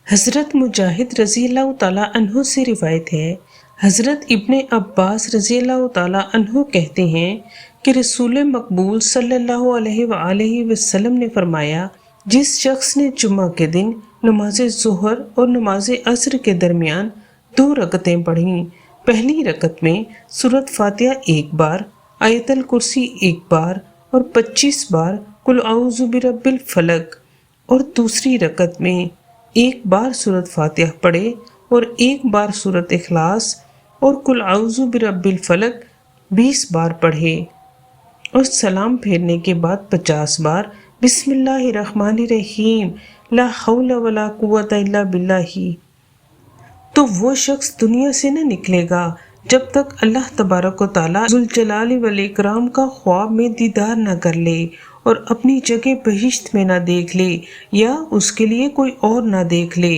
حضرت مجاہد رضی اللہ تعالیٰ عنہ سے روایت ہے، حضرت ابن عباس رضی اللہ تعالیٰ عنہ کہتے ہیں کہ رسول مقبول صلی اللہ علیہ وآلہ وسلم نے فرمایا، جس شخص نے جمعہ کے دن نماز ظہر اور نماز عصر کے درمیان 2 رکعتیں پڑھیں، پہلی رکعت میں سورۃ فاتحہ 1 بار، آیت الکرسی 1 بار اور 25 بار قل اعوذ برب الفلق، اور دوسری رکعت میں 1 بار سورۃ فاتحہ پڑھے اور 1 بار سورۃ اخلاص اور قل اعوذ برب الفلق 20 بار پڑھے، اور سلام پھیرنے کے بعد 50 بار بسم اللہ الرحمن الرحیم لا حول ولا قوت الا باللہ، تو وہ شخص دنیا سے نہ نکلے گا جب تک اللہ تبارک و تعالیٰ ذوالجلال والاکرام کا خواب میں دیدار نہ کر لے اور اپنی جگہ بہشت میں نہ دیکھ لے یا اس کے لیے کوئی اور نہ دیکھ لے۔